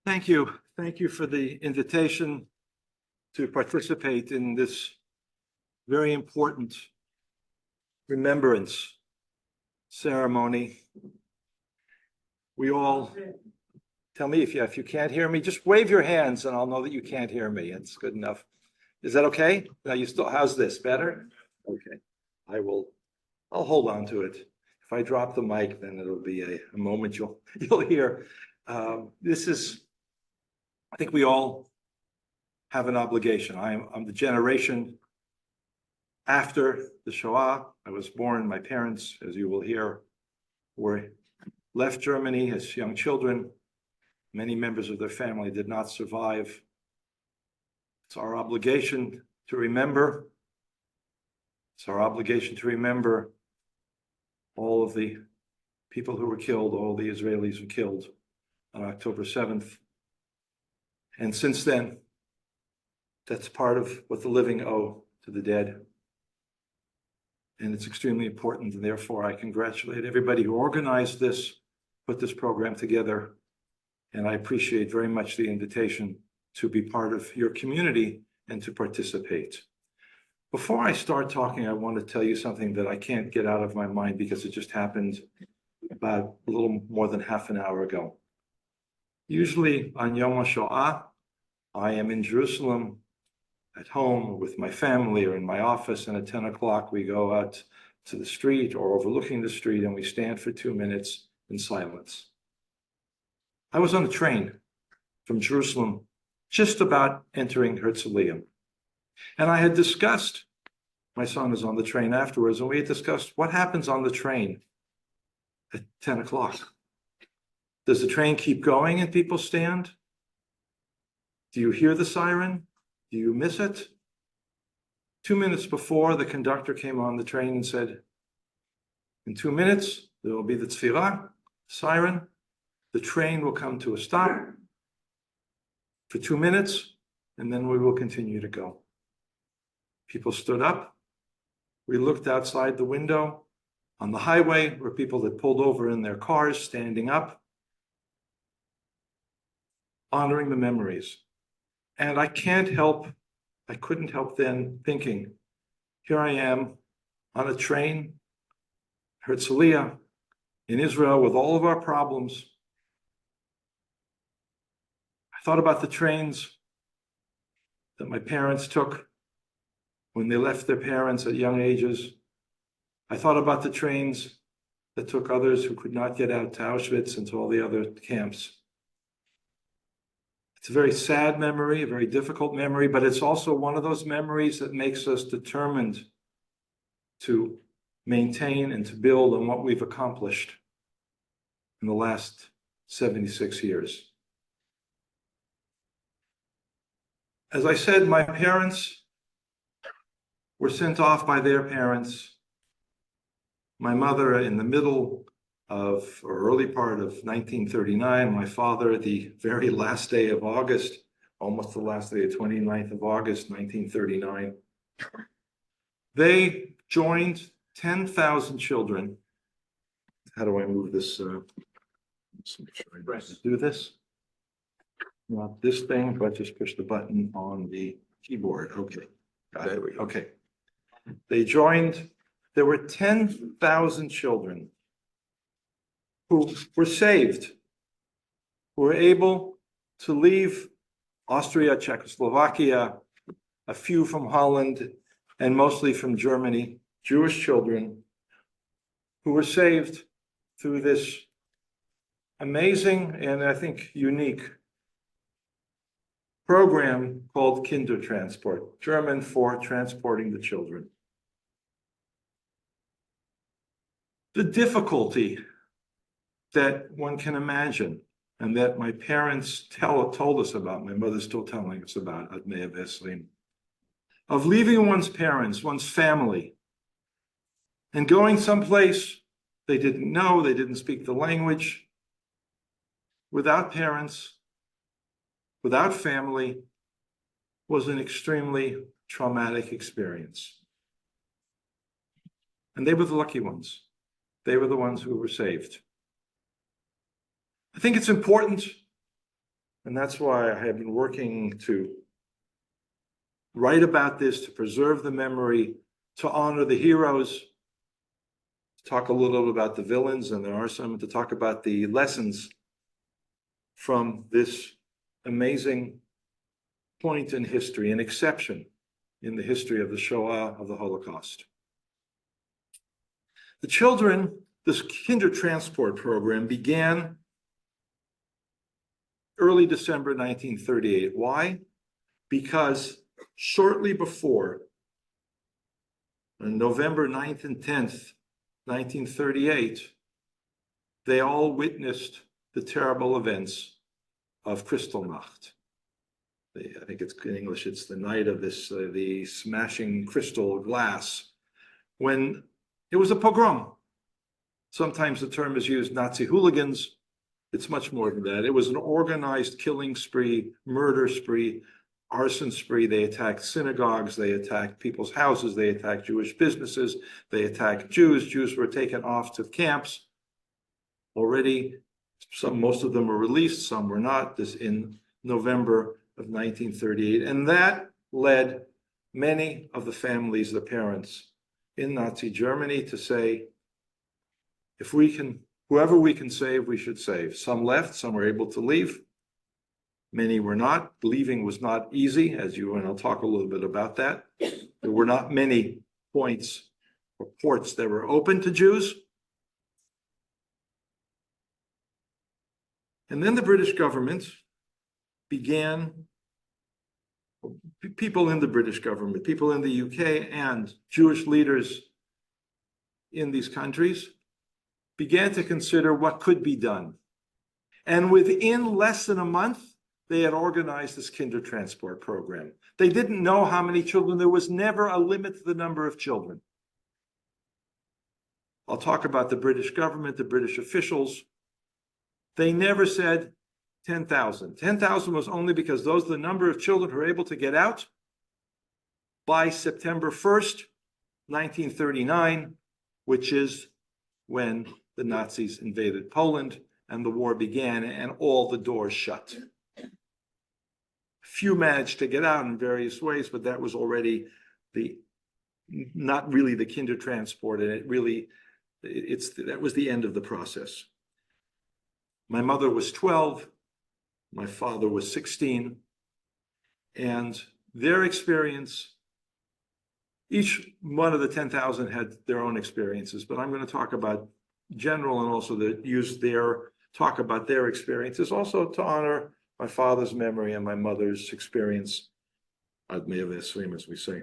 Thank you. Thank you for the invitation to participate in this very important remembrance ceremony. We all, tell me if you can't hear me, just wave your hands and I'll know that you can't hear me. It's good enough. Is that okay? Now you still, how's this? Better? Okay. I'll hold on to it. If I drop the mic, then it'll be a moment you'll hear. I think we all have an obligation. I'm the generation after the Shoah. I was born, my parents, as you will hear, left Germany as young children. Many members of their family did not survive. It's our obligation to remember. It's our obligation to remember all of the people who were killed, all the Israelis who were killed on October 7th. And since then, that's part of what the living owe to the dead. And it's extremely important, and therefore I congratulate everybody who organized this, put this program together, and I appreciate very much the invitation to be part of your community and to participate. Before I start talking, I want to tell you something that I can't get out of my mind because it just happened about a little more than half an hour ago. Usually on Yom HaShoah, I am in Jerusalem at home with my family or in my office, and at 10 o'clock we go out to the street or overlooking the street and we stand for 2 minutes in silence. I was on a train from Jerusalem just about entering Herzliya. And I had discussed, my son is on the train afterwards, and we had discussed what happens on the train at 10 o'clock. Does the train keep going and people stand? Do you hear the siren? Do you miss it? 2 minutes before, the conductor came on the train and said, in 2 minutes, there will be the tefillah, siren. The train will come to a stop for 2 minutes, and then we will continue to go. People stood up. We looked outside the window. On the highway were people that pulled over in their cars, standing up, honoring the memories. And I couldn't help then thinking, here I am on a train, Herzliya, in Israel with all of our problems. I thought about the trains that my parents took when they left their parents at young ages. I thought about the trains that took others who could not get out to Auschwitz and to all the other camps. It's a very sad memory, a very difficult memory, but it's also one of those memories that makes us determined to maintain and to build on what we've accomplished in the last 76 years. As I said, my parents were sent off by their parents. My mother in the middle of, or early part of 1939, my father the very last day of August, almost the last day of 29th of August, 1939. They joined 10,000 children. How do I move this? Do this? Not this thing, but just push the button on the keyboard. Okay. There we go. Okay. There were 10,000 children who were saved, who were able to leave Austria, Czechoslovakia, a few from Holland, and mostly from Germany, Jewish children who were saved through this amazing and I think unique program called Kindertransport, German for transporting the children. The difficulty that one can imagine and that my parents told us about, my mother's still telling us about, of leaving one's parents, one's family, and going someplace they didn't know, they didn't speak the language, without parents, without family, was an extremely traumatic experience. And they were the lucky ones. They were the ones who were saved. I think it's important And that's why I have been working to write about this, to preserve the memory, to honor the heroes, to talk a little bit about the villains, and there are some, to talk about the lessons from this amazing point in history, an exception in the history of the Shoah, of the Holocaust. The children, this Kindertransport program began early December 1938. Why? Because shortly before, on November 9th and 10th, 1938, they all witnessed the terrible events of Kristallnacht. I think it's in English, it's the night of this, the smashing crystal glass, when it was a pogrom. Sometimes the term is used, Nazi hooligans. It's much more than that. It was an organized killing spree, murder spree, arson spree. They attacked synagogues, they attacked people's houses, they attacked Jewish businesses, they attacked Jews. Jews were taken off to camps. Already, most of them were released, some were not. This in November of 1938. And that led many of the families, the parents in Nazi Germany to say, if we can, whoever we can save, we should save. Some left, some were able to leave. Many were not. Leaving was not easy, as you, and I'll talk a little bit about that. There were not many points or ports that were open to Jews. And then the British government began, people in the British government, people in the UK, and Jewish leaders in these countries began to consider what could be done. And within less than a month, they had organized this Kindertransport program. They didn't know how many children. There was never a limit to the number of children. I'll talk about the British government, the British officials. They never said 10,000. 10,000 was only because those are the number of children who were able to get out by September 1st, 1939, which is when the Nazis invaded Poland and the war began and all the doors shut. Few managed to get out in various ways, but that was already not really the Kindertransport, and that was the end of the process. My mother was 12, my father was 16, and their experience, each one of the 10,000 had their own experiences, but I'm going to talk about general and also talk about their experiences, also to honor my father's memory and my mother's experience, ad mea v'esrim, as we say.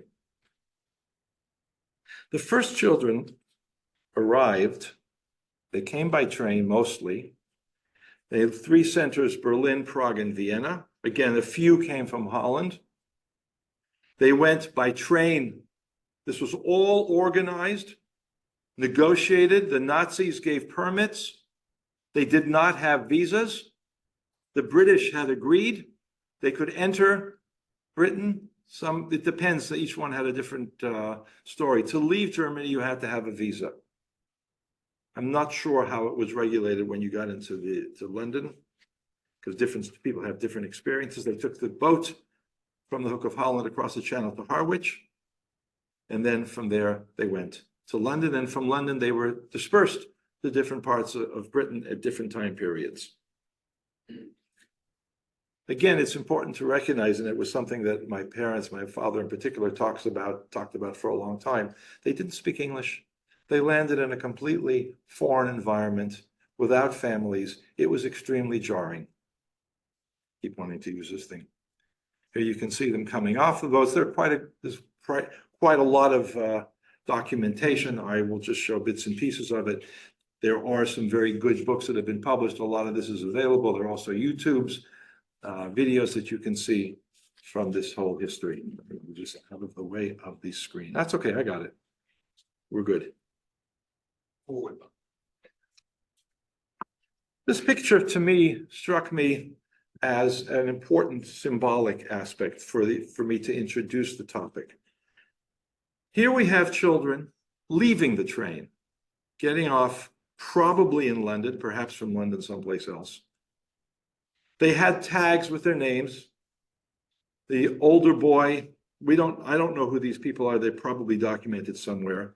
The first children arrived, they came by train mostly. They had 3 centers, Berlin, Prague, and Vienna. Again, a few came from Holland. They went by train. This was all organized, negotiated. The Nazis gave permits. They did not have visas. The British had agreed they could enter Britain. It depends, each one had a different story. To leave Germany, you had to have a visa. I'm not sure how it was regulated when you got into London, because different people have different experiences. They took the boat from the Hook of Holland across the channel to Harwich, and then from there they went to London, and from London they were dispersed to different parts of Britain at different time periods. Again, it's important to recognize, and it was something that my parents, my father in particular, talked about for a long time. They didn't speak English. They landed in a completely foreign environment without families. It was extremely jarring. Keep wanting to use this thing. Here you can see them coming off the boats. There's quite a lot of documentation. I will just show bits and pieces of it. There are some very good books that have been published. A lot of this is available. There are also YouTube's videos that you can see from this whole history. Just out of the way of the screen. That's okay, I got it. We're good. Forward. This picture to me struck me as an important symbolic aspect for me to introduce the topic. Here we have children leaving the train, getting off probably in London, perhaps from London someplace else. They had tags with their names. The older boy, I don't know who these people are. They're probably documented somewhere.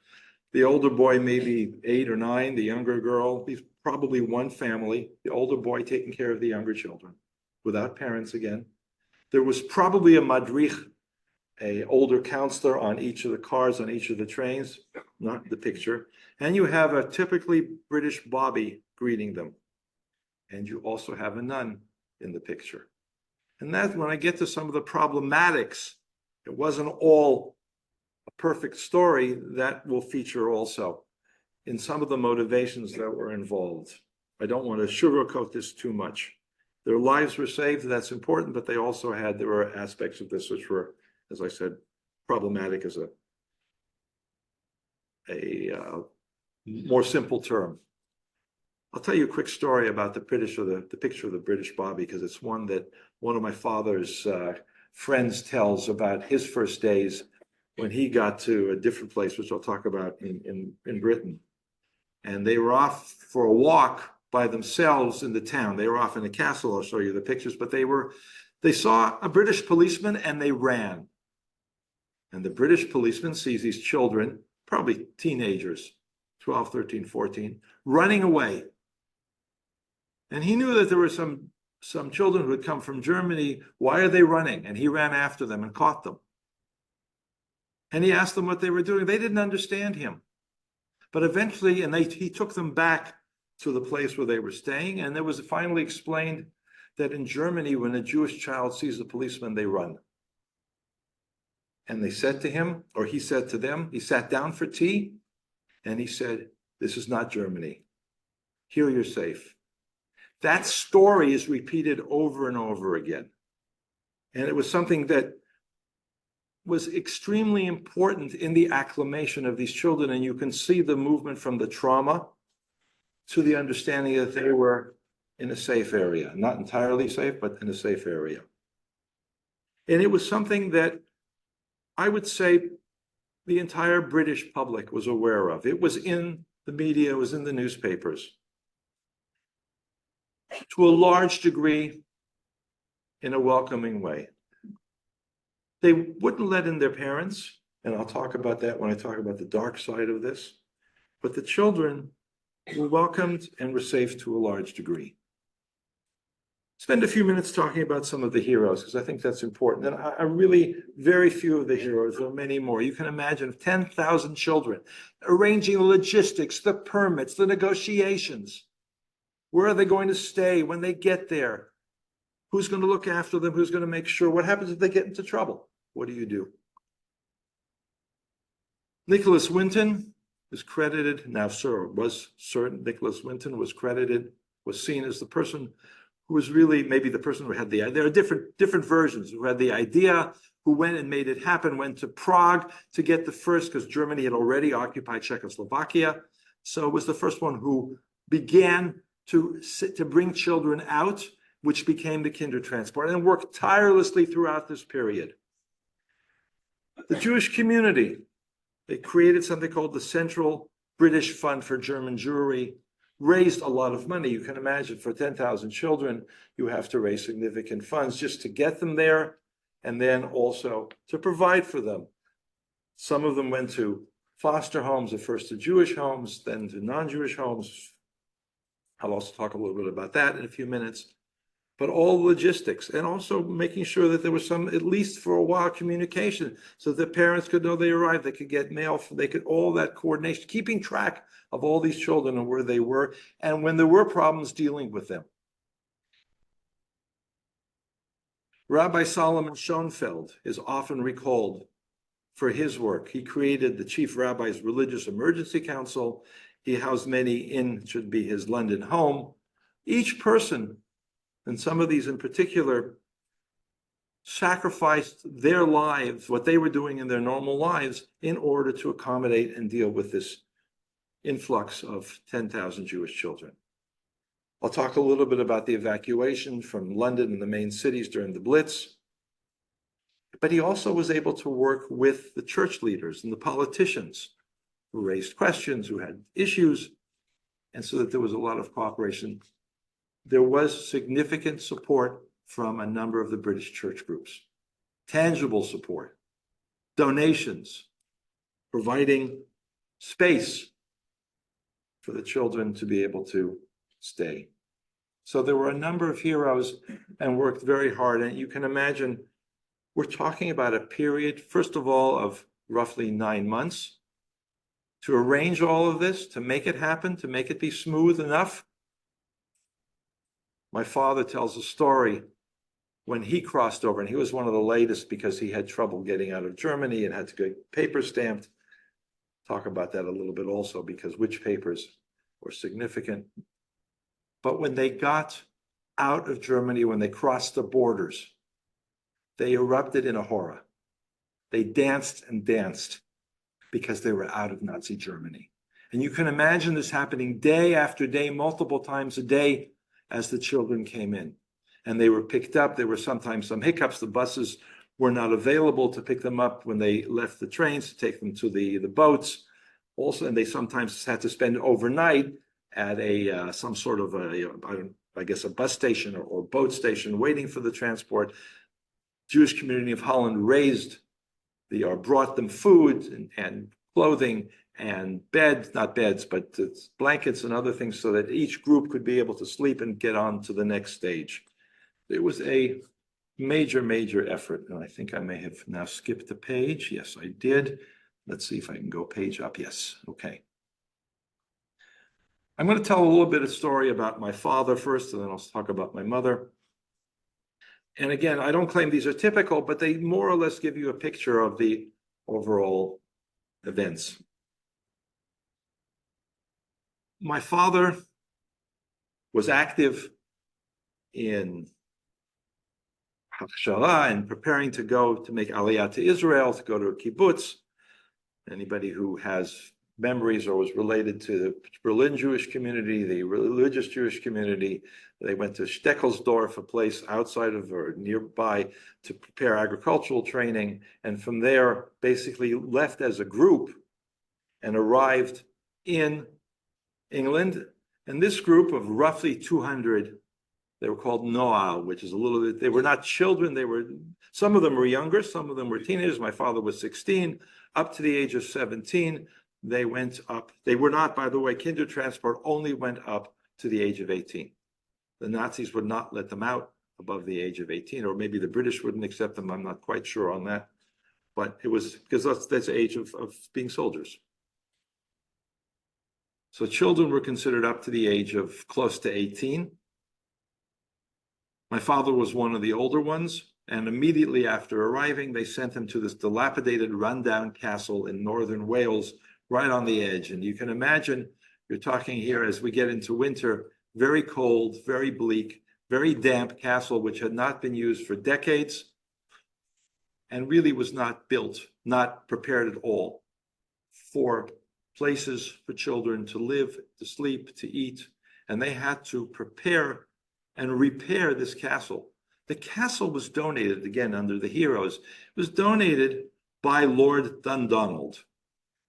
The older boy, maybe 8 or 9, the younger girl, these probably one family, the older boy taking care of the younger children without parents again. There was probably a madrich, a older counselor on each of the cars, on each of the trains, not the picture. And you have a typically British bobby greeting them. And you also have a nun in the picture. And that, when I get to some of the problematics, it wasn't all a perfect story, that will feature also in some of the motivations that were involved. I don't want to sugarcoat this too much. Their lives were saved, that's important, but there were aspects of this which were, as I said, problematic as a more simple term. I'll tell you a quick story about the picture of the British Bobby, because it's one that one of my father's friends tells about his first days when he got to a different place, which I'll talk about in Britain. And they were off for a walk by themselves in the town. They were off in a castle. I'll show you the pictures, but they saw a British policeman and they ran. And the British policeman sees these children, probably teenagers, 12, 13, 14, running away. And he knew that there were some children who had come from Germany. Why are they running? And he ran after them and caught them. And he asked them what they were doing. They didn't understand him. But eventually, he took them back to the place where they were staying. And it was finally explained that in Germany, when a Jewish child sees a policeman, they run. And they said to him, or he said to them, he sat down for tea, and he said, "This is not Germany. Here you're safe." That story is repeated over and over again. And it was something that was extremely important in the acclimation of these children. And you can see the movement from the trauma to the understanding that they were in a safe area, not entirely safe, but in a safe area. And it was something that I would say the entire British public was aware of. It was in the media, it was in the newspapers. To a large degree, in a welcoming way. They wouldn't let in their parents, and I'll talk about that when I talk about the dark side of this, but the children were welcomed and were safe to a large degree. Spend a few minutes talking about some of the heroes, because I think that's important. And I really, very few of the heroes, there are many more. You can imagine 10,000 children arranging the logistics, the permits, the negotiations. Where are they going to stay when they get there? Who's going to look after them? Who's going to make sure? What happens if they get into trouble? What do you do? Nicholas Winton is credited, Nicholas Winton was credited, was seen as the person who was really maybe the person who had the idea. There are different versions who had the idea, who went and made it happen, went to Prague to get the first, because Germany had already occupied Czechoslovakia. So it was the first one who began to bring children out, which became the Kindertransport, and worked tirelessly throughout this period. The Jewish community, they created something called the Central British Fund for German Jewry, raised a lot of money. You can imagine for 10,000 children, you have to raise significant funds just to get them there, and then also to provide for them. Some of them went to foster homes, at first to Jewish homes, then to non-Jewish homes. I'll also talk a little bit about that in a few minutes. But all logistics, and also making sure that there was some, at least for a while, communication, so that parents could know they arrived, they could get mail, all that coordination, keeping track of all these children and where they were, and when there were problems, dealing with them. Rabbi Solomon Schoenfeld is often recalled for his work. He created the Chief Rabbi's Religious Emergency Council. He housed many in, should be his London home. Each person, and some of these in particular, sacrificed their lives, what they were doing in their normal lives, in order to accommodate and deal with this influx of 10,000 Jewish children. I'll talk a little bit about the evacuation from London and the main cities during the Blitz. But he also was able to work with the church leaders and the politicians who raised questions, who had issues, and so that there was a lot of cooperation there was significant support from a number of the British church groups, tangible support, donations, providing space for the children to be able to stay. So there were a number of heroes and worked very hard. And you can imagine, we're talking about a period, first of all, of roughly 9 months to arrange all of this, to make it happen, to make it be smooth enough. My father tells a story when he crossed over, and he was one of the latest because he had trouble getting out of Germany and had to get paper stamped. Talk about that a little bit also, because which papers were significant. But when they got out of Germany, when they crossed the borders, they erupted in a horror. They danced and danced because they were out of Nazi Germany. And you can imagine this happening day after day, multiple times a day, as the children came in. And they were picked up. There were sometimes some hiccups. The buses were not available to pick them up when they left the trains, to take them to the boats. Also, and they sometimes had to spend overnight at a some sort of I guess a bus station or boat station waiting for the transport. Jewish community of Holland brought them food and clothing and not beds, but blankets and other things, so that each group could be able to sleep and get on to the next stage. It was a major, major effort. And I think I may have now skipped a page. Yes, I did. Let's see if I can go page up. Yes, okay. I'm going to tell a little bit of story about my father first, and then I'll talk about my mother. And again, I don't claim these are typical, but they more or less give you a picture of the overall events. My father was active in Hashoa and preparing to go to make Aliyah to Israel, to go to a kibbutz. Anybody who has memories or was related to the Berlin Jewish community, the religious Jewish community, they went to Steckelsdorf, a place outside of or nearby, to prepare agricultural training. And from there, basically left as a group and arrived in England. And this group of roughly 200, they were called Noah, which is a little bit, they were not children. Some of them were younger, some of them were teenagers. My father was 16, up to the age of 17. They went up. They were not, by the way, Kindertransport only went up to the age of 18. The Nazis would not let them out above the age of 18, or maybe the British wouldn't accept them. I'm not quite sure on that. But it was because that's the age of being soldiers. So children were considered up to the age of close to 18. My father was one of the older ones, and immediately after arriving, they sent him to this dilapidated, rundown castle in northern Wales, right on the edge. And you can imagine, you're talking here as we get into winter, very cold, very bleak, very damp castle, which had not been used for decades and really was not built, not prepared at all for places for children to live, to sleep, to eat. And they had to prepare and repair this castle. The castle was donated, again, under the heroes, it was donated by Lord Dundonald.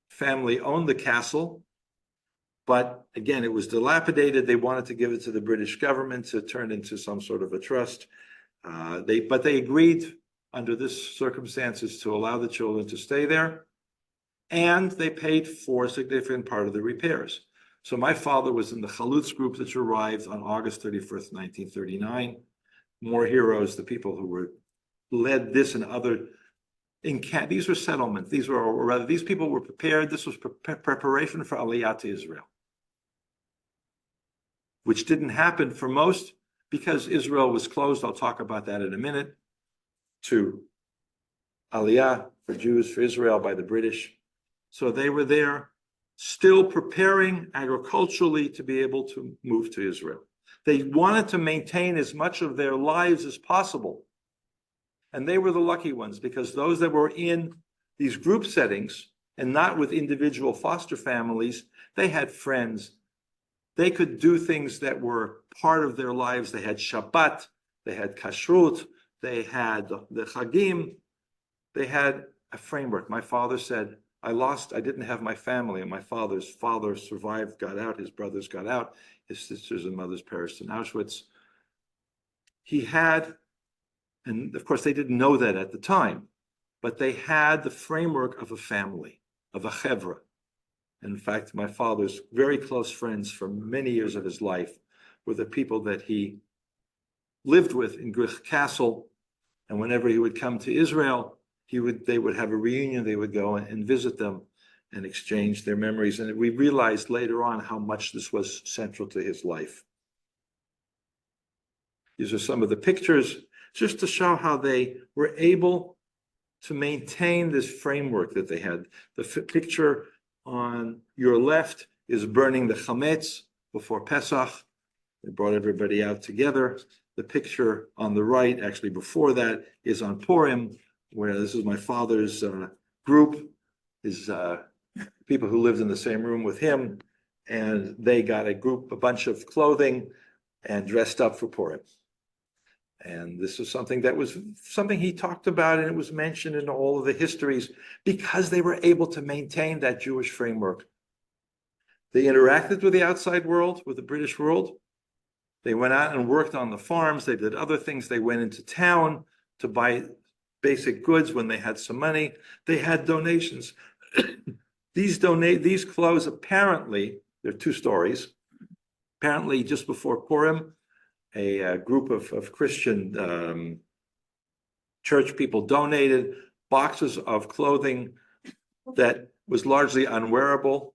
Family owned the castle, but again, it was dilapidated. They wanted to give it to the British government to turn into some sort of a trust. But they agreed under this circumstances to allow the children to stay there, and they paid for a significant part of the repairs. So my father was in the Chalutz group that arrived on August 31st, 1939. More heroes, the people who led this and other. These were settlements. These people were prepared. This was preparation for Aliyah to Israel, which didn't happen for most because Israel was closed. I'll talk about that in a minute. To Aliyah for Jews, for Israel by the British. So they were there still preparing agriculturally to be able to move to Israel. They wanted to maintain as much of their lives as possible. And they were the lucky ones, because those that were in these group settings and not with individual foster families, they had friends. They could do things that were part of their lives. They had Shabbat, they had Kashrut, they had the Chagim, they had a framework. My father said, I didn't have my family, and my father's father survived, got out, his brothers got out, his sisters and mothers perished in Auschwitz. He had, and of course they didn't know that at the time, but they had the framework of a family, of a chevra. In fact, my father's very close friends for many years of his life were the people that he lived with in Grich Castle. And whenever he would come to Israel, they would have a reunion, they would go and visit them and exchange their memories. And we realized later on how much this was central to his life. These are some of the pictures just to show how they were able to maintain this framework that they had. The picture on your left is burning the chametz before Pesach. They brought everybody out together. The picture on the right, actually before that, is on Purim, where this is my father's group, his people who lived in the same room with him, and they got a bunch of clothing and dressed up for Purim. And this is something that was something he talked about, and it was mentioned in all of the histories because they were able to maintain that Jewish framework. They interacted with the outside world, with the British world. They went out and worked on the farms. They did other things. They went into town to buy basic goods when they had some money. They had donations. These clothes, apparently, there are two stories. Apparently, just before Purim, a group of Christian church people donated boxes of clothing that was largely unwearable.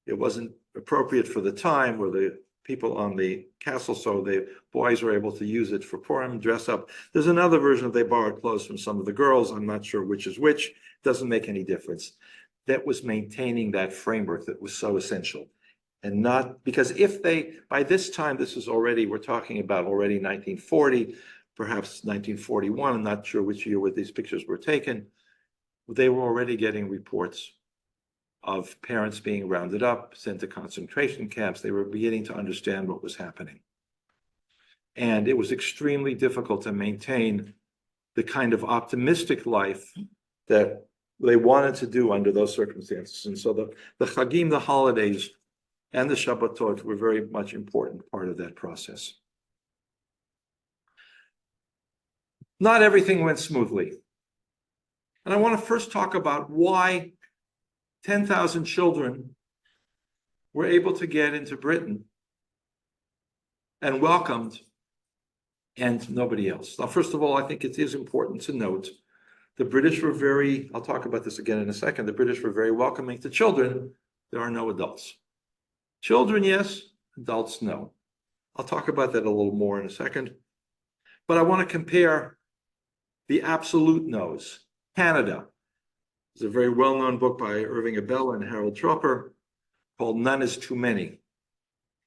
It wasn't appropriate for the time where the people on the castle, so the boys were able to use it for Purim, dress up. There's another version of they borrowed clothes from some of the girls. I'm not sure which is which. It doesn't make any difference. That was maintaining that framework that was so essential. And not because if they, by this time, this is already, we're talking about already 1940, perhaps 1941, I'm not sure which year where these pictures were taken, they were already getting reports of parents being rounded up, sent to concentration camps. They were beginning to understand what was happening. And it was extremely difficult to maintain the kind of optimistic life that they wanted to do under those circumstances. And so the Chagim, the holidays, and the Shabbatot were very much important part of that process. Not everything went smoothly. And I want to first talk about why 10,000 children were able to get into Britain and welcomed, and nobody else. Now, first of all, I think it is important to note the British were very, I'll talk about this again in a second, the British were very welcoming to children. There are no adults. Children, yes, adults, no. I'll talk about that a little more in a second. But I want to compare the absolute no's. Canada. There's a very well-known book by Irving Abel and Harold Tropper called None is Too Many.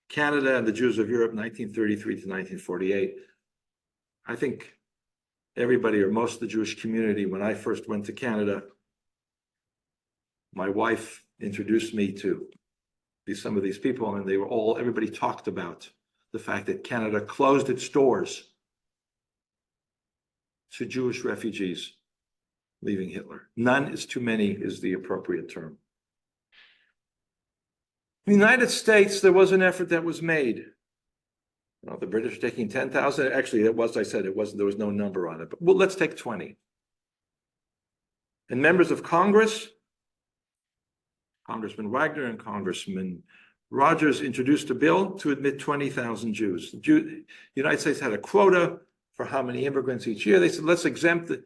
Canada and the Jews of Europe, 1933 to 1948. I think everybody or most of the Jewish community, when I first went to Canada, my wife introduced me to some of these people, and everybody talked about the fact that Canada closed its doors to Jewish refugees leaving Hitler. None is too many is the appropriate term. In the United States, there was an effort that was made. The British taking 10,000. Actually, there was no number on it, but well, let's take 20. And members of Congress, Congressman Wagner and Congressman Rogers, introduced a bill to admit 20,000 Jews. The United States had a quota for how many immigrants each year. They said, let's exempt the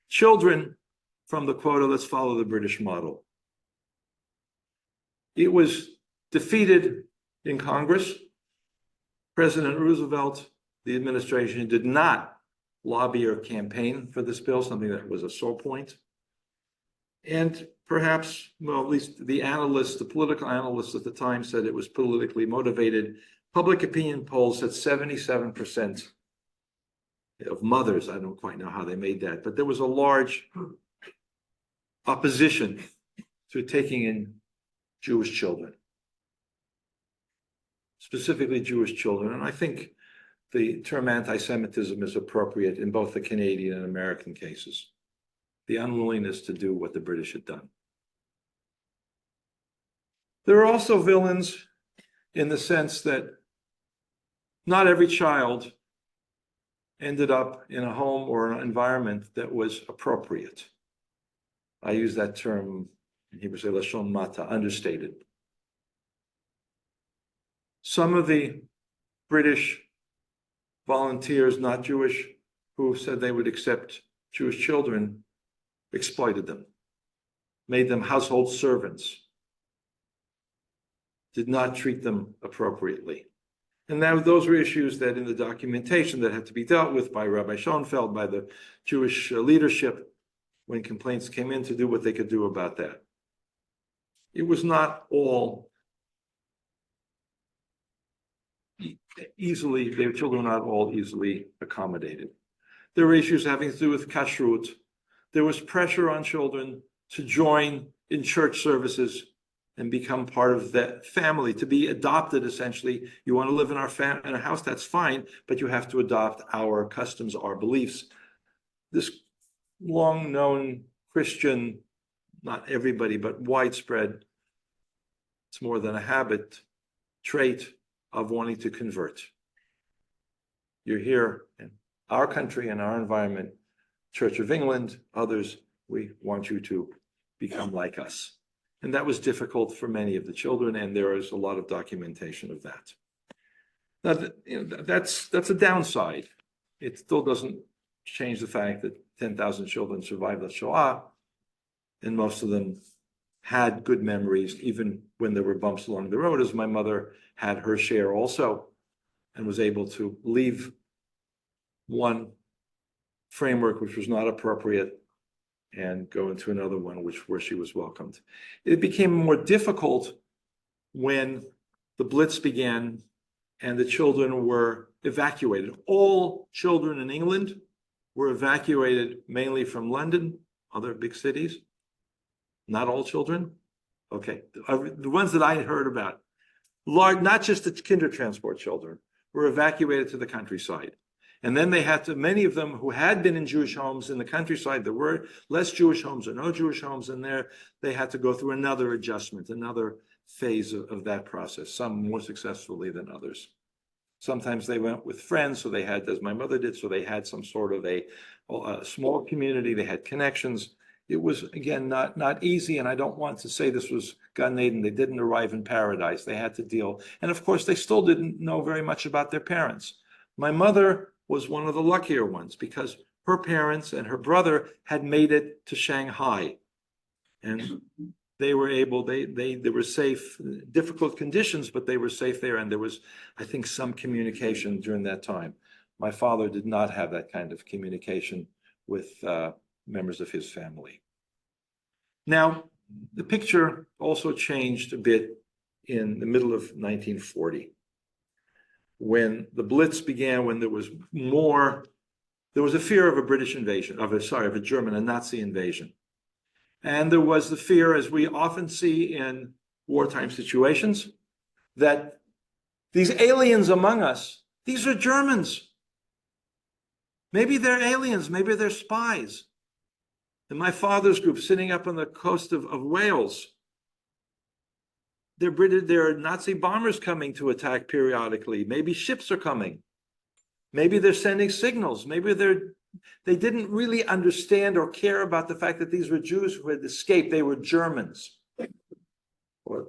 children from the quota. Let's follow the British model. It was defeated in Congress. President Roosevelt, the administration, did not lobby or campaign for this bill, something that was a sore point. And perhaps, well, at least the political analysts at the time said it was politically motivated. Public opinion polls said 77% of mothers, I don't quite know how they made that, but there was a large opposition to taking in Jewish children, specifically Jewish children. And I think the term anti-Semitism is appropriate in both the Canadian and American cases. The unwillingness to do what the British had done. There are also villains in the sense that not every child ended up in a home or an environment that was appropriate. I use that term in Hebrew, say lashon mata, understated. Some of the British volunteers, not Jewish, who said they would accept Jewish children, exploited them, made them household servants, did not treat them appropriately. And now those were issues that in the documentation that had to be dealt with by Rabbi Schoenfeld, by the Jewish leadership, when complaints came in, to do what they could do about that. It was not all easily, their children were not all easily accommodated. There were issues having to do with kashrut. There was pressure on children to join in church services and become part of that family, to be adopted, essentially. You want to live in in a house, that's fine, but you have to adopt our customs, our beliefs. This long-known Christian, not everybody, but widespread, it's more than a habit, trait of wanting to convert. You're here in our country and our environment, Church of England, others, we want you to become like us. And that was difficult for many of the children, and there is a lot of documentation of that. Now, that's a downside. It still doesn't change the fact that 10,000 children survived the Shoah, and most of them had good memories, even when there were bumps along the road, as my mother had her share also, and was able to leave one framework which was not appropriate and go into another one where she was welcomed. It became more difficult when the Blitz began and the children were evacuated. All children in England were evacuated mainly from London, other big cities. Not all children. Okay, the ones that I heard about, not just the Kindertransport children, were evacuated to the countryside. And then they had to, many of them who had been in Jewish homes in the countryside, there were less Jewish homes or no Jewish homes in there, they had to go through another adjustment, another phase of that process, some more successfully than others. Sometimes they went with friends, so they had, as my mother did, so they had some sort of a small community, they had connections. It was, again, not easy, and I don't want to say this was Gan Eden. They didn't arrive in paradise. They had to deal. And of course, they still didn't know very much about their parents. My mother was one of the luckier ones because her parents and her brother had made it to Shanghai. And they were able, they were safe, difficult conditions, but they were safe there. And there was, I think, some communication during that time. My father did not have that kind of communication with members of his family. Now, the picture also changed a bit in the middle of 1940. When the Blitz began, when there was a fear of a British invasion, of a German, a Nazi invasion. And there was the fear, as we often see in wartime situations, that these aliens among us, these are Germans. Maybe they're aliens, maybe they're spies. In my father's group, sitting up on the coast of Wales, there are Nazi bombers coming to attack periodically. Maybe ships are coming. Maybe they're sending signals. Maybe they didn't really understand or care about the fact that these were Jews who had escaped. They were Germans, or at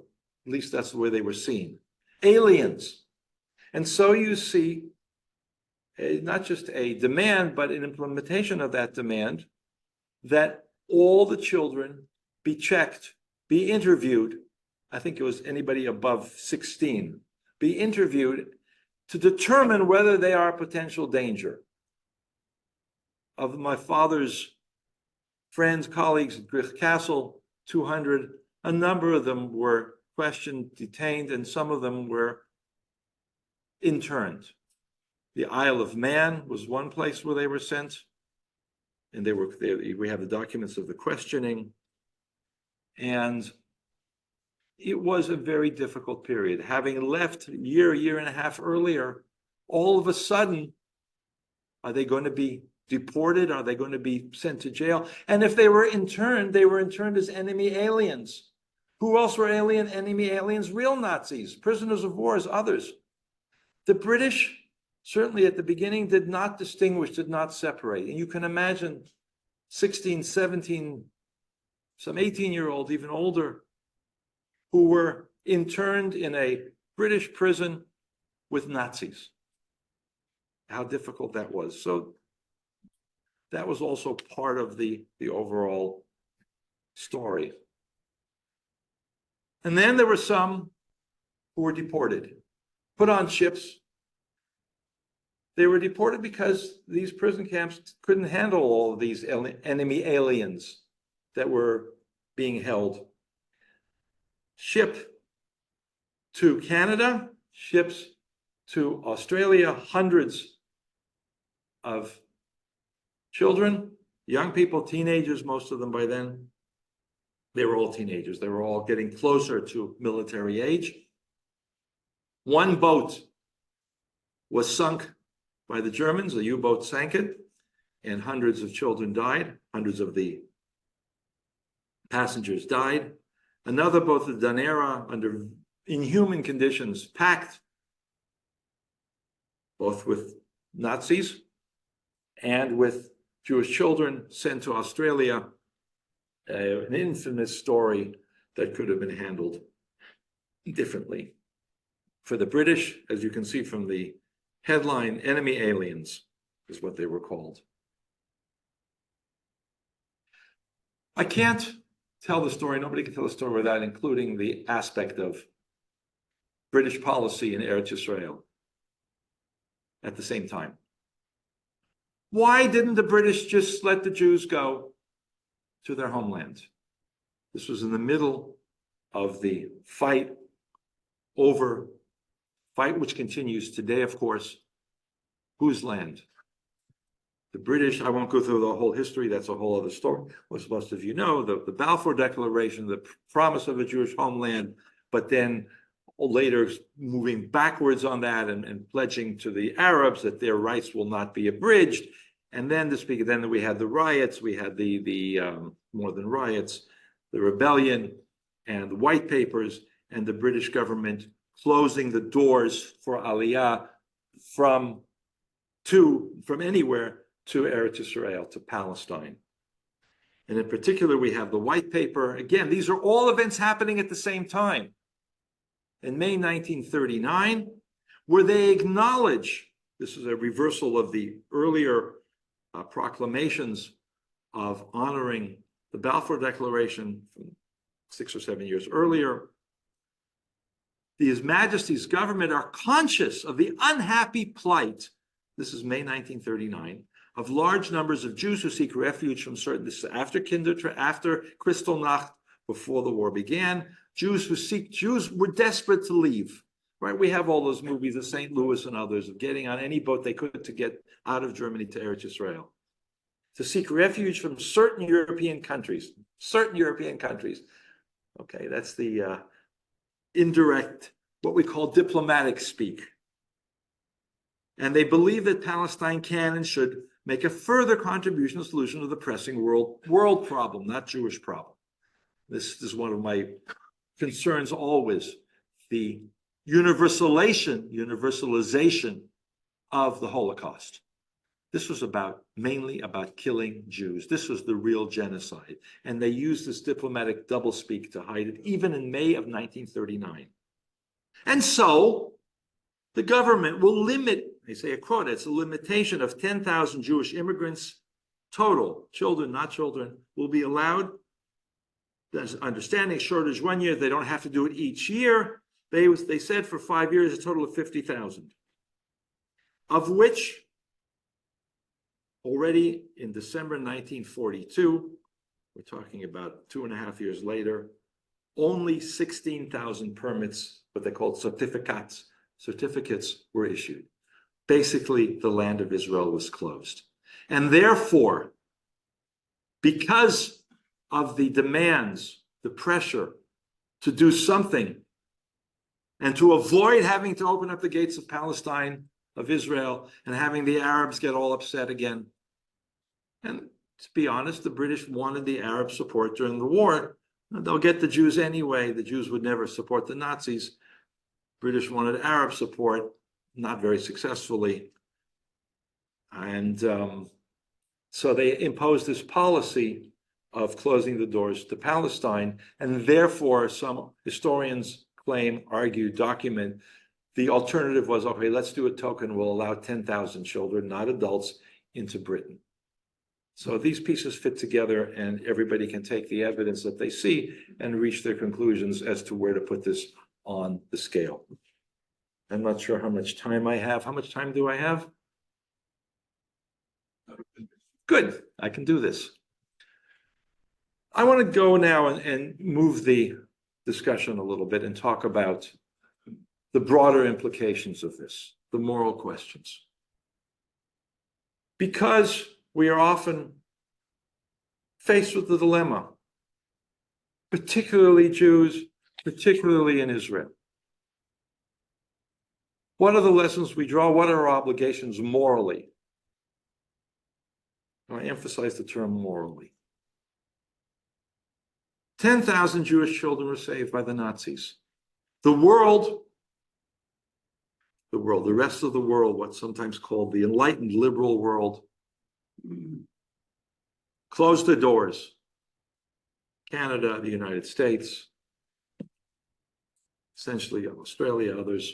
least that's the way they were seen. Aliens. And so you see not just a demand, but an implementation of that demand that all the children be checked, be interviewed. I think it was anybody above 16, be interviewed to determine whether they are a potential danger. Of my father's friends, colleagues at Grich Castle, 200, a number of them were questioned, detained, and some of them were interned. The Isle of Man was one place where they were sent, and we have the documents of the questioning. And it was a very difficult period. Having left a year and a half earlier, all of a sudden, are they going to be deported? Are they going to be sent to jail? And if they were interned as enemy aliens. Who else were enemy aliens? Real Nazis, prisoners of war, others. The British, certainly at the beginning, did not distinguish, did not separate. And you can imagine 16, 17, some 18-year-olds, even older, who were interned in a British prison with Nazis. How difficult that was. So that was also part of the overall story. And then there were some who were deported, put on ships. They were deported because these prison camps couldn't handle all of these enemy aliens that were being held. Ship to Canada, ships to Australia, hundreds of children, young people, teenagers, most of them by then. They were all teenagers. They were all getting closer to military age. One boat was sunk by the Germans. A U-boat sank it, and hundreds of children died. Hundreds of the passengers died. Another boat, the Danera, under inhuman conditions, packed, both with Nazis and with Jewish children, sent to Australia. An infamous story that could have been handled differently. For the British, as you can see from the headline, enemy aliens is what they were called. I can't tell the story, nobody can tell the story without including the aspect of British policy in Eretz Yisrael at the same time. Why didn't the British just let the Jews go to their homeland? This was in the middle of the fight which continues today, of course. Whose land? The British. I won't go through the whole history, that's a whole other story, which most of you know, the Balfour Declaration, the promise of a Jewish homeland, but then later moving backwards on that and pledging to the Arabs that their rights will not be abridged. And then then we had the riots, we had the more than riots, the rebellion and the white papers, and the British government closing the doors for Aliyah from anywhere to Eretz Yisrael, to Palestine. And in particular, we have the white paper. Again, these are all events happening at the same time. In May 1939, where they acknowledge, this is a reversal of the earlier proclamations of honoring the Balfour Declaration from 6 or 7 years earlier. His Majesty's government are conscious of the unhappy plight, this is May 1939, of large numbers of Jews who seek refuge from certain, this is after Kristallnacht, before the war began. Jews were desperate to leave, right? We have all those movies of St. Louis and others of getting on any boat they could to get out of Germany to Eretz Yisrael, to seek refuge from certain European countries. Okay, that's the indirect, what we call diplomatic speak. And they believe that Palestine can and should make a further contribution to the solution of the pressing world problem, not Jewish problem. This is one of my concerns always, the universalization of the Holocaust. This was mainly about killing Jews. This was the real genocide. And they used this diplomatic doublespeak to hide it, even in May of 1939. And so the government will limit, they say a quota, it's a limitation of 10,000 Jewish immigrants total, children, not children, will be allowed. There's understanding shortage 1 year, they don't have to do it each year. They said for 5 years, a total of 50,000, of which already in December 1942, we're talking about 2.5 years later, only 16,000 permits, what they called certificates, were issued. Basically, the land of Israel was closed. And therefore, because of the demands, the pressure to do something, and to avoid having to open up the gates of Palestine, of Israel, and having the Arabs get all upset again. And to be honest, the British wanted the Arab support during the war They'll get the Jews anyway. The Jews would never support the Nazis. British wanted Arab support, not very successfully. And so they imposed this policy of closing the doors to Palestine, and therefore some historians claim, argue, document, the alternative was, okay, let's do a token, we'll allow 10,000 children, not adults, into Britain. So these pieces fit together, and everybody can take the evidence that they see and reach their conclusions as to where to put this on the scale. I'm not sure how much time I have. How much time do I have? Good, I can do this. I want to go now and move the discussion a little bit and talk about the broader implications of this, the moral questions. Because we are often faced with the dilemma, particularly Jews, particularly in Israel. What are the lessons we draw? What are our obligations morally? I emphasize the term morally. 10,000 Jewish children were saved by the Nazis. The rest of the world, what's sometimes called the enlightened liberal world, closed their doors. Canada, the United States, essentially Australia, others.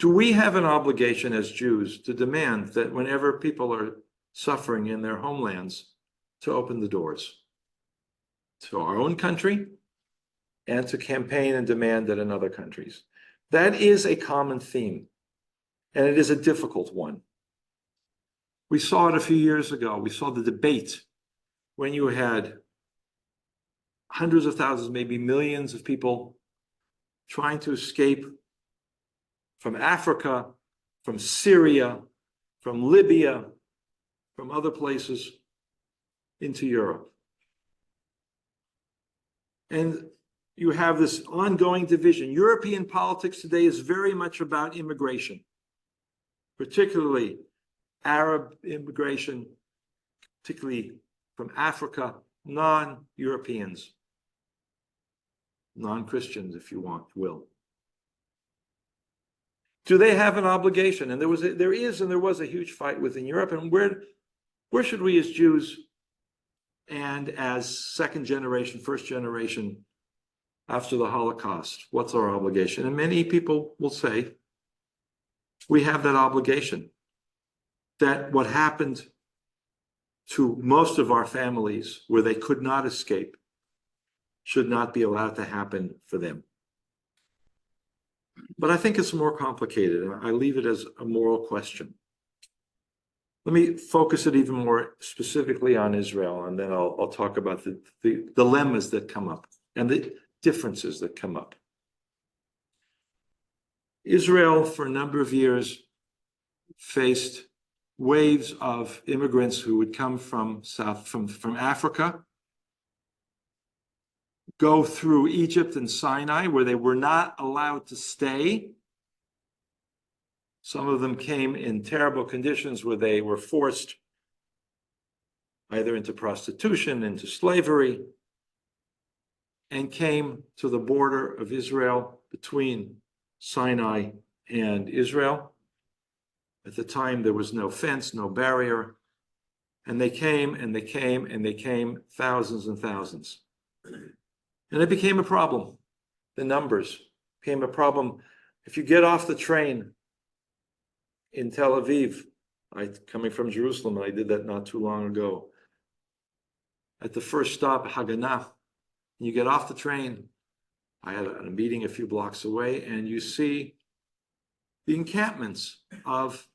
Do we have an obligation as Jews to demand that whenever people are suffering in their homelands, to open the doors to our own country and to campaign and demand that in other countries? That is a common theme, and it is a difficult one. We saw it a few years ago. We saw the debate when you had hundreds of thousands, maybe millions of people trying to escape from Africa, from Syria, from Libya, from other places into Europe. And you have this ongoing division. European politics today is very much about immigration, particularly Arab immigration, particularly from Africa, non-Europeans, non-Christians, if you will. Do they have an obligation? And there was a huge fight within Europe. And where should we as Jews and as second generation, first generation after the Holocaust, what's our obligation? And many people will say, we have that obligation, that what happened to most of our families where they could not escape should not be allowed to happen for them. But I think it's more complicated, and I leave it as a moral question. Let me focus it even more specifically on Israel, and then I'll talk about the dilemmas that come up and the differences that come up. Israel, for a number of years, faced waves of immigrants who would come from Africa, go through Egypt and Sinai, where they were not allowed to stay. Some of them came in terrible conditions where they were forced either into prostitution, into slavery, and came to the border of Israel between Sinai and Israel. At the time, there was no fence, no barrier. And they came and they came and they came, thousands and thousands. And it became a problem. The numbers became a problem. If you get off the train in Tel Aviv, coming from Jerusalem, and I did that not too long ago, at the first stop, Haganah, you get off the train, I had a meeting a few blocks away, and you see the encampments of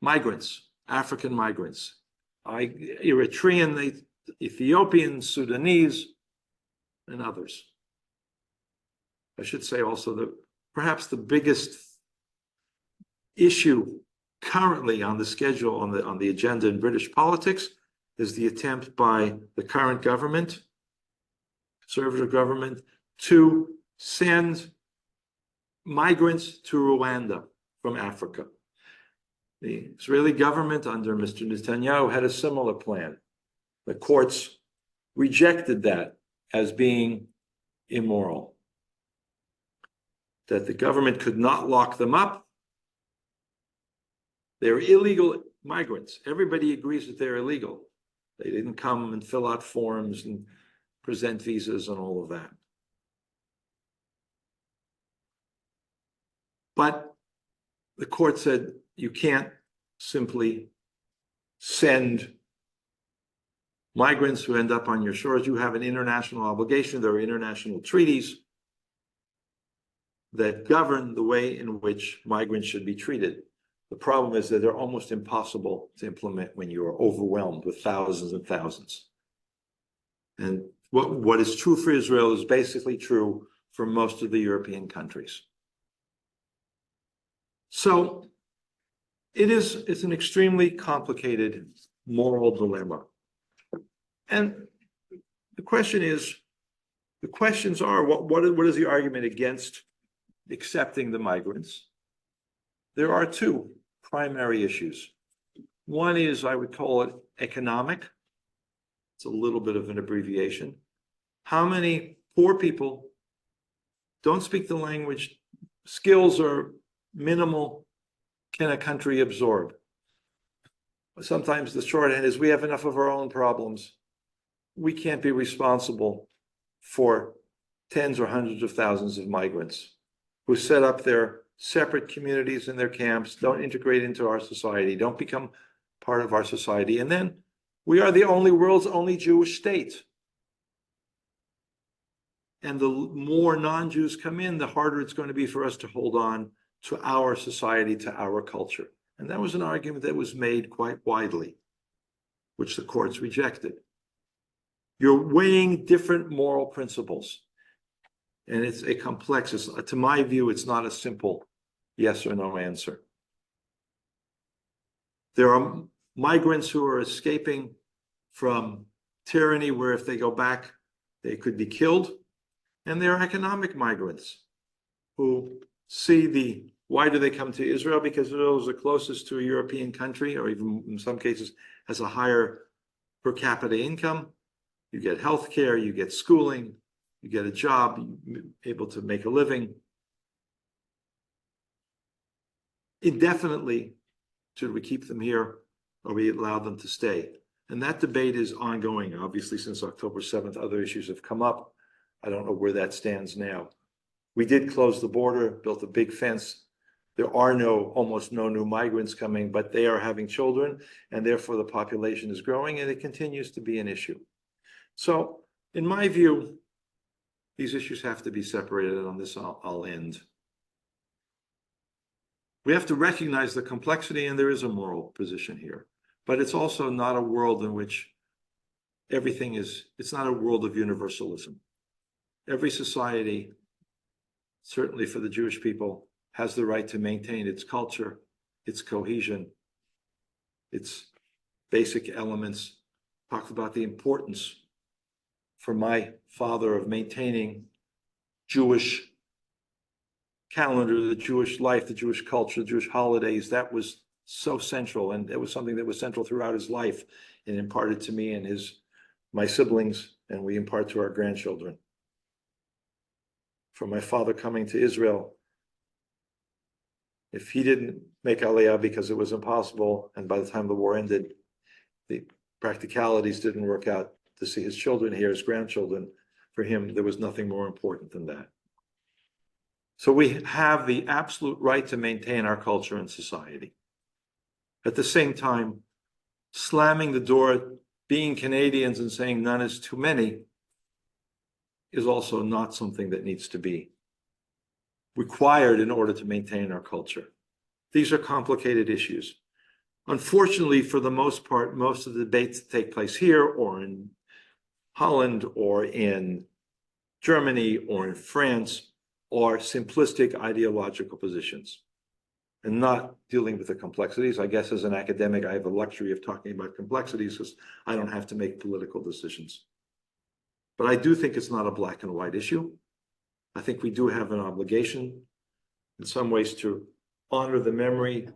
migrants, African migrants, Eritrean, Ethiopian, Sudanese, and others. I should say also that perhaps the biggest issue currently on the schedule, on the agenda in British politics, is the attempt by the current government, conservative government, to send migrants to Rwanda from Africa. The Israeli government under Mr. Netanyahu had a similar plan. The courts rejected that as being immoral, that the government could not lock them up. They're illegal migrants. Everybody agrees that they're illegal. They didn't come and fill out forms and present visas and all of that. But the court said you can't simply send migrants who end up on your shores. You have an international obligation. There are international treaties that govern the way in which migrants should be treated. The problem is that they're almost impossible to implement when you are overwhelmed with thousands and thousands. And what is true for Israel is basically true for most of the European countries. So it's an extremely complicated moral dilemma. And the questions are, what is the argument against accepting the migrants? There are two primary issues. One is, I would call it economic. It's a little bit of an abbreviation. How many poor people don't speak the language, skills are minimal, can a country absorb? Sometimes the shorthand is we have enough of our own problems. We can't be responsible for tens or hundreds of thousands of migrants who set up their separate communities in their camps, don't integrate into our society, don't become part of our society. And then we are the world's only Jewish state. And the more non-Jews come in, the harder it's going to be for us to hold on to our society, to our culture. And that was an argument that was made quite widely, which the courts rejected. You're weighing different moral principles. And it's a complex, to my view, it's not a simple yes or no answer. There are migrants who are escaping from tyranny where if they go back, they could be killed. And there are economic migrants who see why do they come to Israel? Because Israel is the closest to a European country, or even in some cases has a higher per capita income. You get health care, you get schooling, you get a job, you're able to make a living. Indefinitely, should we keep them here or we allow them to stay? And that debate is ongoing. Obviously, since October 7th, other issues have come up. I don't know where that stands now. We did close the border, built a big fence. There are almost no new migrants coming, but they are having children, and therefore the population is growing, and it continues to be an issue. So, in my view, these issues have to be separated, and on this I'll end. We have to recognize the complexity, and there is a moral position here. But it's also not a world in which it's not a world of universalism. Every society, certainly for the Jewish people, has the right to maintain its culture, its cohesion, its basic elements. Talked about the importance for my father of maintaining Jewish calendar, the Jewish life, the Jewish culture, the Jewish holidays. That was so central, and it was something that was central throughout his life and imparted to me and my siblings, and we impart to our grandchildren. For my father coming to Israel, if he didn't make Aliyah because it was impossible, and by the time the war ended, the practicalities didn't work out to see his children here, his grandchildren, for him, there was nothing more important than that. So we have the absolute right to maintain our culture and society. At the same time, slamming the door, being Canadians and saying none is too many, is also not something that needs to be required in order to maintain our culture. These are complicated issues. Unfortunately, for the most part, most of the debates that take place here or in Holland or in Germany or in France are simplistic ideological positions and not dealing with the complexities. I guess as an academic, I have the luxury of talking about complexities because I don't have to make political decisions. But I do think it's not a black and white issue. I think we do have an obligation in some ways to honor the memory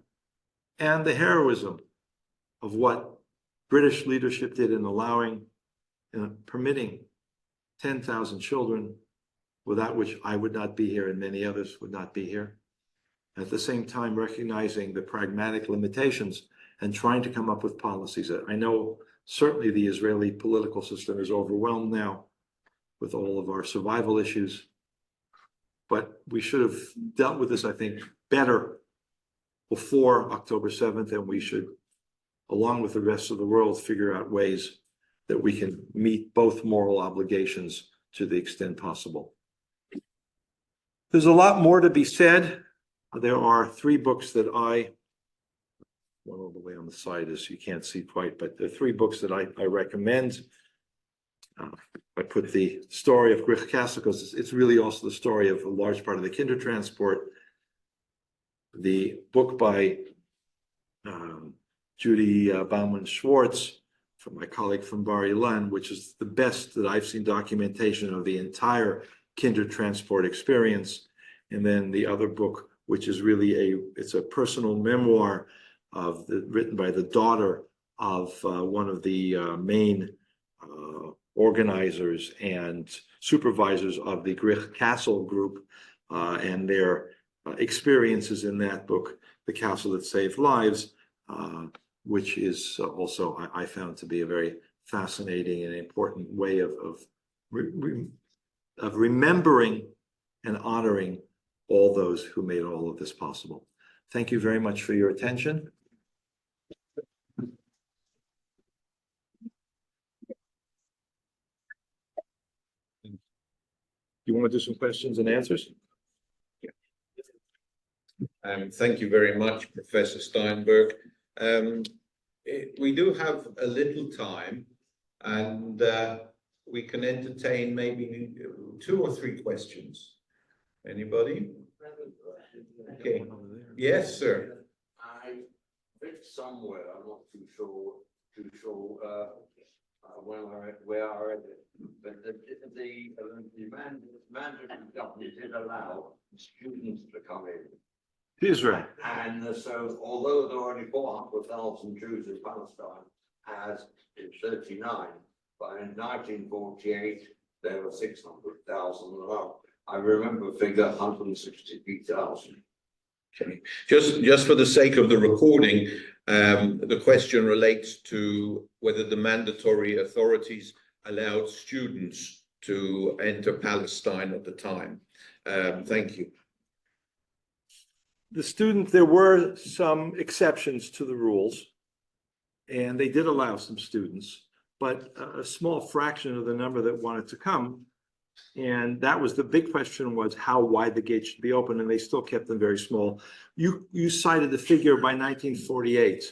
and the heroism of what British leadership did in allowing permitting 10,000 children, without which I would not be here and many others would not be here. At the same time, recognizing the pragmatic limitations and trying to come up with policies. I know certainly the Israeli political system is overwhelmed now with all of our survival issues, but we should have dealt with this, I think, better before October 7th, and we should, along with the rest of the world, figure out ways that we can meet both moral obligations to the extent possible. There's a lot more to be said. There are 3 books that one all the way on the side is you can't see quite, but the 3 books that I recommend. I put the story of Grich Castle because it's really also the story of a large part of the Kindertransport. The book by Judy Bauman-Schwartz, from my colleague from Bar Ilan, which is the best that I've seen documentation of the entire Kindertransport experience. And then the other book, which is really it's a personal memoir written by the daughter of one of the main organizers and supervisors of the Grich Castle group, and their experiences in that book, The Castle That Saved Lives, which is also I found to be a very fascinating and important way of remembering and honoring all those who made all of this possible. Thank you very much for your attention. You want to do some questions and answers? Thank you very much, Professor Steinberg. We do have a little time, and we can entertain maybe 2 or 3 questions. Anybody? Okay. Yes, sir. I read somewhere, I'm not too sure where I read it, but the mandatory government did allow students to come in. Israel. And so, although there were only 400,000 Jews in Palestine, as in 39, but in 1948 there were 600,000. I remember the figure 163,000. Okay. Just for the sake of the recording, the question relates to whether the mandatory authorities allowed students to enter Palestine at the time. Thank you. There were some exceptions to the rules, and they did allow some students, but a small fraction of the number that wanted to come. And that was the big question, was how wide the gate should be open, and they still kept them very small. You cited the figure by 1948,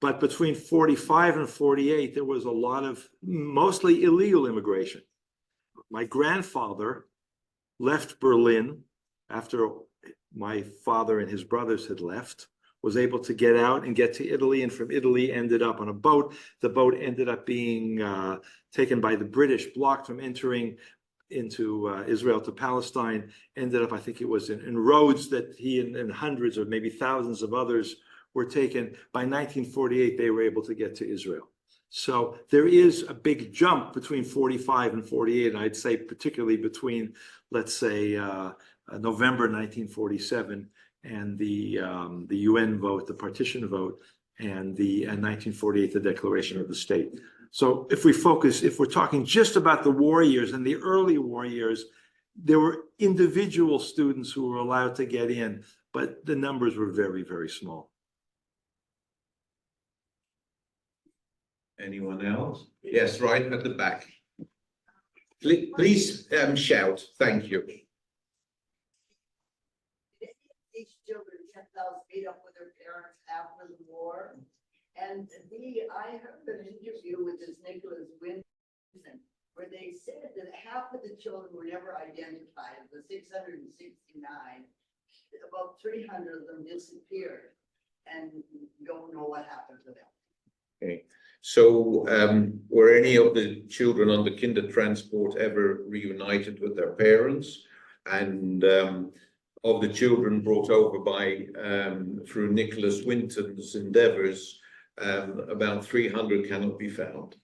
but between 45 and 48, there was a lot of mostly illegal immigration. My grandfather left Berlin after my father and his brothers had left, was able to get out and get to Italy, and from Italy ended up on a boat. The boat ended up being taken by the British, blocked from entering into Israel to Palestine, ended up, I think it was in roads that he and hundreds or maybe thousands of others were taken. By 1948, they were able to get to Israel. So there is a big jump between 45 and 48, and I'd say particularly between, let's say, November 1947 and the UN vote, the partition vote, and 1948, the declaration of the state. So if we're talking just about the war years and the early war years, there were individual students who were allowed to get in, but the numbers were very, very small. Anyone else? Yes, right at the back. Please shout. Thank you. These children kept those beat up with their parents after the war. And I heard an interview with this Nicholas Winston, where they said that half of the children were never identified. The 669, about 300 of them disappeared, and don't know what happened to them. Okay. So were any of the children on the Kindertransport ever reunited with their parents? And of the children brought over by through Nicholas Winton's endeavors, about 300 cannot be found.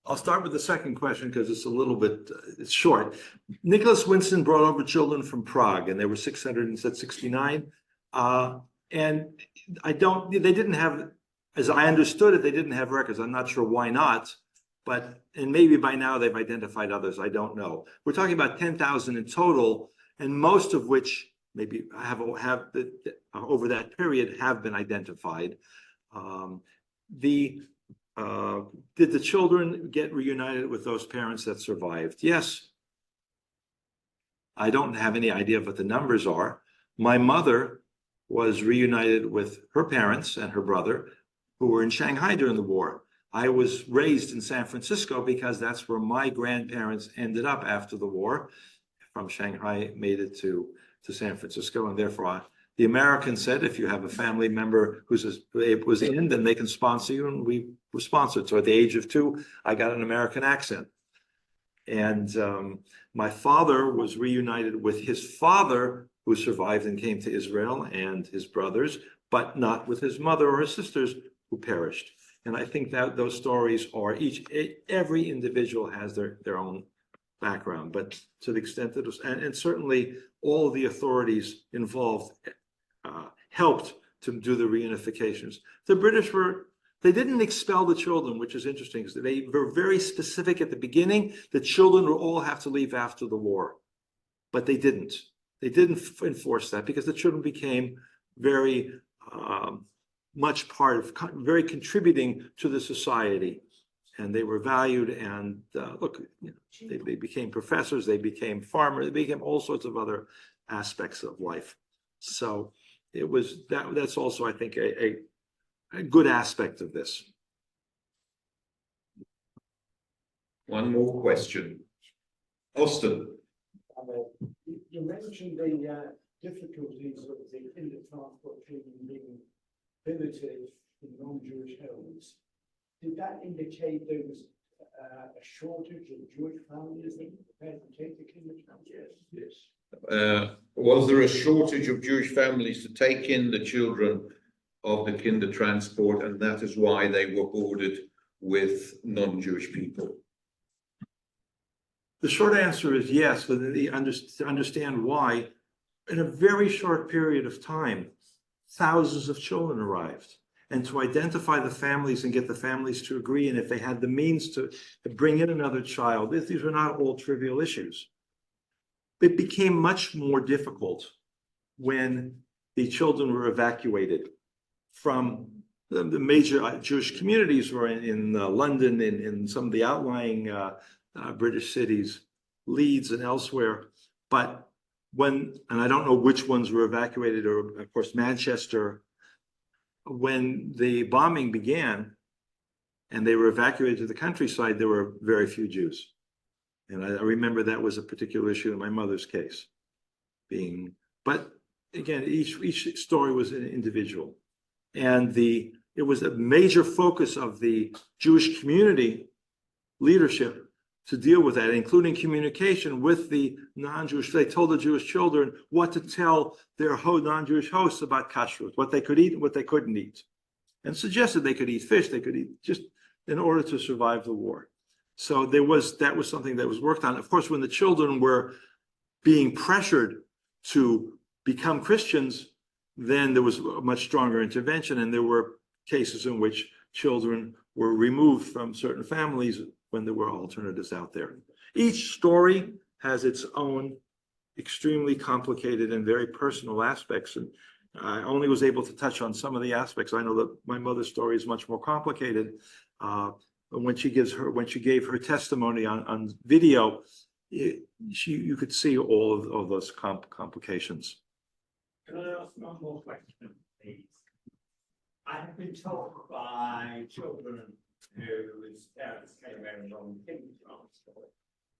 I'll start with the second question because it's a little bit, it's short. Nicholas Winston brought over children from Prague and there were 669. And they didn't have, as I understood it, they didn't have records. I'm not sure why not, and maybe by now they've identified others. I don't know. We're talking about 10,000 in total, and most of which maybe have over that period have been identified. Did the children get reunited with those parents that survived? Yes. I don't have any idea of what the numbers are. My mother was reunited with her parents and her brother who were in Shanghai during the war. I was raised in San Francisco because that's where my grandparents ended up after the war. From Shanghai, made it to San Francisco, and therefore the Americans said, if you have a family member was in, then they can sponsor you, and we were sponsored. So at the age of 2, I got an American accent. And my father was reunited with his father, who survived and came to Israel, and his brothers, but not with his mother or his sisters who perished. And I think that those stories are every individual has their own background, but to the extent that it was, and certainly all of the authorities involved helped to do the reunifications. The British they didn't expel the children, which is interesting, because they were very specific at the beginning. The children will all have to leave after the war, but they didn't. They didn't enforce that because the children became very much part of, very contributing to the society, and they were valued. And look, they became professors, they became farmers, they became all sorts of other aspects of life. So it was that's also, I think, a good aspect of this. One more question. Austin. You mentioned the difficulties of the Kindertransport being limited in non-Jewish homes. Did that indicate there was a shortage of Jewish families that were prepared to take the Kindertransport? Yes. Was there a shortage of Jewish families to take in the children of the Kindertransport, and that is why they were boarded with non-Jewish people? The short answer is yes, but to understand why, in a very short period of time, thousands of children arrived. And to identify the families and get the families to agree, and if they had the means to bring in another child, these were not all trivial issues. It became much more difficult when the children were evacuated from the major Jewish communities, were in London, in some of the outlying British cities, Leeds and elsewhere. But and I don't know which ones were evacuated, or of course Manchester, when the bombing began and they were evacuated to the countryside, there were very few Jews. And I remember that was a particular issue in my mother's case. But again, each story was an individual. And it was a major focus of the Jewish community leadership to deal with that, including communication with the non-Jewish. They told the Jewish children what to tell their non-Jewish hosts about kashrut, what they could eat and what they couldn't eat, and suggested they could eat fish, they could eat, just in order to survive the war. So that was something that was worked on. Of course, when the children were being pressured to become Christians, then there was a much stronger intervention, and there were cases in which children were removed from certain families when there were alternatives out there. Each story has its own extremely complicated and very personal aspects, and I only was able to touch on some of the aspects. I know that my mother's story is much more complicated. When she gave her testimony on video, you could see all of those complications. Can I ask one more question, please? I have been told by children whose parents came over on Kindertransport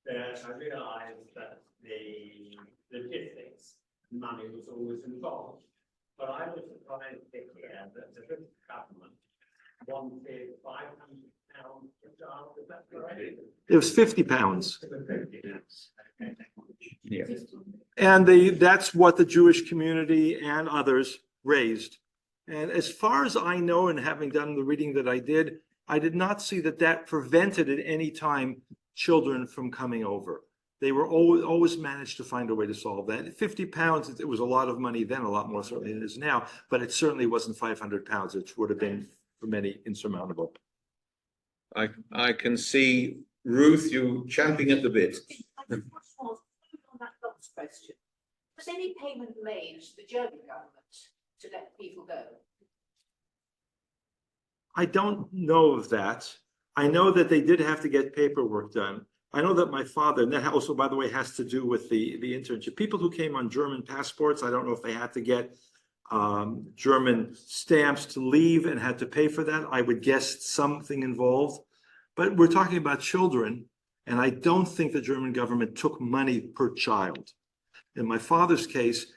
that I realised that the logistics, money was always involved. But I was surprised to hear that the British government wanted £500 per child. Is that correct? It was £50. Yeah. And that's what the Jewish community and others raised. And as far as I know, and having done the reading that I did, I did not see that that prevented at any time children from coming over. They were always managed to find a way to solve that. 50 pounds, it was a lot of money then, a lot more certainly than it is now, but it certainly wasn't 500 pounds, which would have been for many insurmountable. I can see Ruth, you champing at the bit. On that last question, was any payment made to the German government to let people go? I don't know of that. I know that they did have to get paperwork done. I know that my father, and that also, by the way, has to do with the internship. People who came on German passports, I don't know if they had to get German stamps to leave and had to pay for that. I would guess something involved. But we're talking about children, and I don't think the German government took money per child. In my father's case,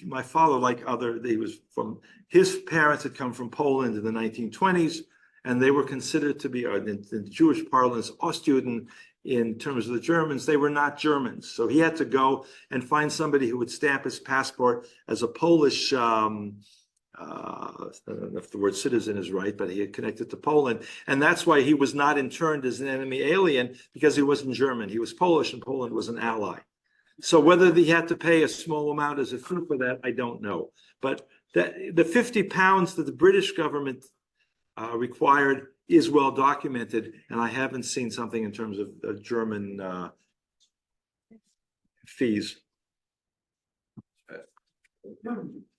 my father, like his parents had come from Poland in the 1920s, and they were considered to be, in Jewish parlance, Ostjuden. In terms of the Germans, they were not Germans. So he had to go and find somebody who would stamp his passport as a Polish, I don't know if the word citizen is right, but he had connected to Poland. And that's why he was not interned as an enemy alien, because he wasn't German. He was Polish, and Poland was an ally. So whether he had to pay a small amount as a fee for that, I don't know. But the 50 pounds that the British government required is well documented, and I haven't seen something in terms of German fees.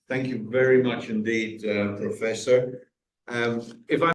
Thank you very much indeed, Professor. If I